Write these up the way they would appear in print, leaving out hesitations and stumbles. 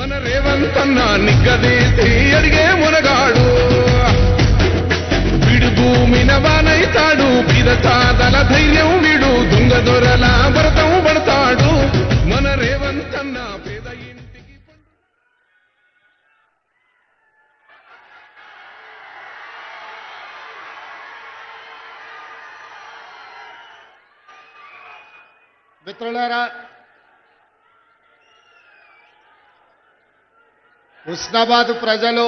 మన రేవంతన్న నిగ్గదీసి అడిగే మునగాడు విడు భూమిన వానైతాడు పిదసాదల ధైర్యం విడు దొంగ దొరల భరతం పడతాడు మన రేవంతన్న పేద ఇంటికి మిత్రులారా, హుస్నాబాద్ ప్రజలు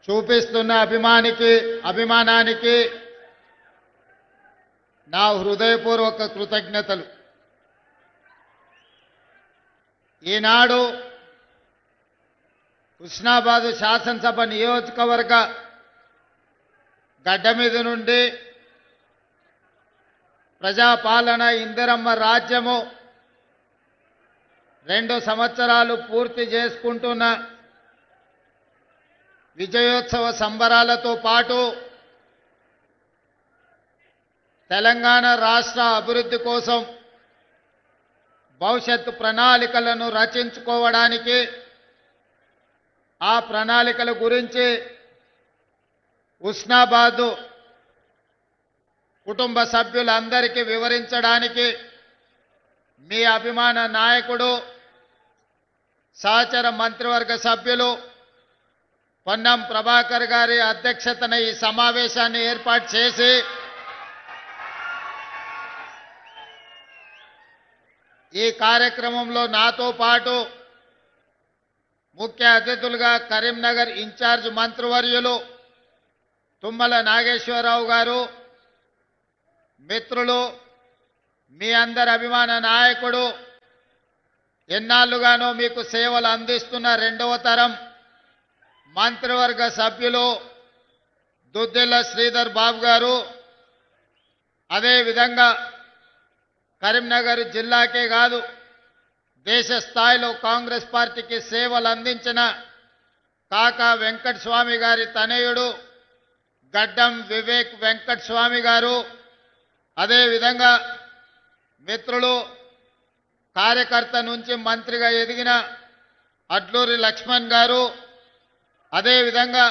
చూపిస్తున్న అభిమానానికి నా హృదయపూర్వక కృతజ్ఞతలు. ఈనాడు హుస్నాబాద్ శాసనసభ నియోజకవర్గ గడ్డ మీద నుండి ప్రజాపాలన ఇందిరమ్మ రాజ్యము 2 సంవత్సరాలు పూర్తి చేసుకుంటున్న విజయోత్సవ సంబరాలతో పాటు తెలంగాణ రాష్ట్ర అభివృద్ధి కోసం భవిష్యత్తు ప్రణాళికలను రచించుకోవడానికి ఆ ప్రణాళికల గురించి హుస్నాబాద్ కుటుంబ సభ్యులందరికీ వివరించడానికి మీ అభిమాన నాయకుడు సహచర మంత్రివర్గ సభ్యులు పొన్నం ప్రభాకర్ గారి అధ్యక్షతన ఈ సమావేశాన్ని ఏర్పాటు చేసి ఈ కార్యక్రమంలో నాతో పాటు ముఖ్య అతిథులుగా కరీంనగర్ ఇన్ఛార్జ్ మంత్రివర్యులు తుమ్మల నాగేశ్వరరావు గారు, మిత్రులు, మీ అందరి అభిమాన నాయకుడు, ఎన్నాళ్ళుగానో మీకు సేవలు అందిస్తున్న 2వ తరం మంత్రివర్గ సభ్యులు దుద్దిల్ల శ్రీధర్ బాబు గారు, అదేవిధంగా కరీంనగర్ జిల్లాకే కాదు దేశ స్థాయిలో కాంగ్రెస్ పార్టీకి సేవలు అందించిన కాకా వెంకట స్వామి గారి తనయుడు గడ్డం వివేక్ వెంకట స్వామి గారు, అదేవిధంగా మిత్రులు, కార్యకర్త నుంచి మంత్రిగా ఎదిగిన అడ్లూరి లక్ష్మణ్ గారు, అదేవిధంగా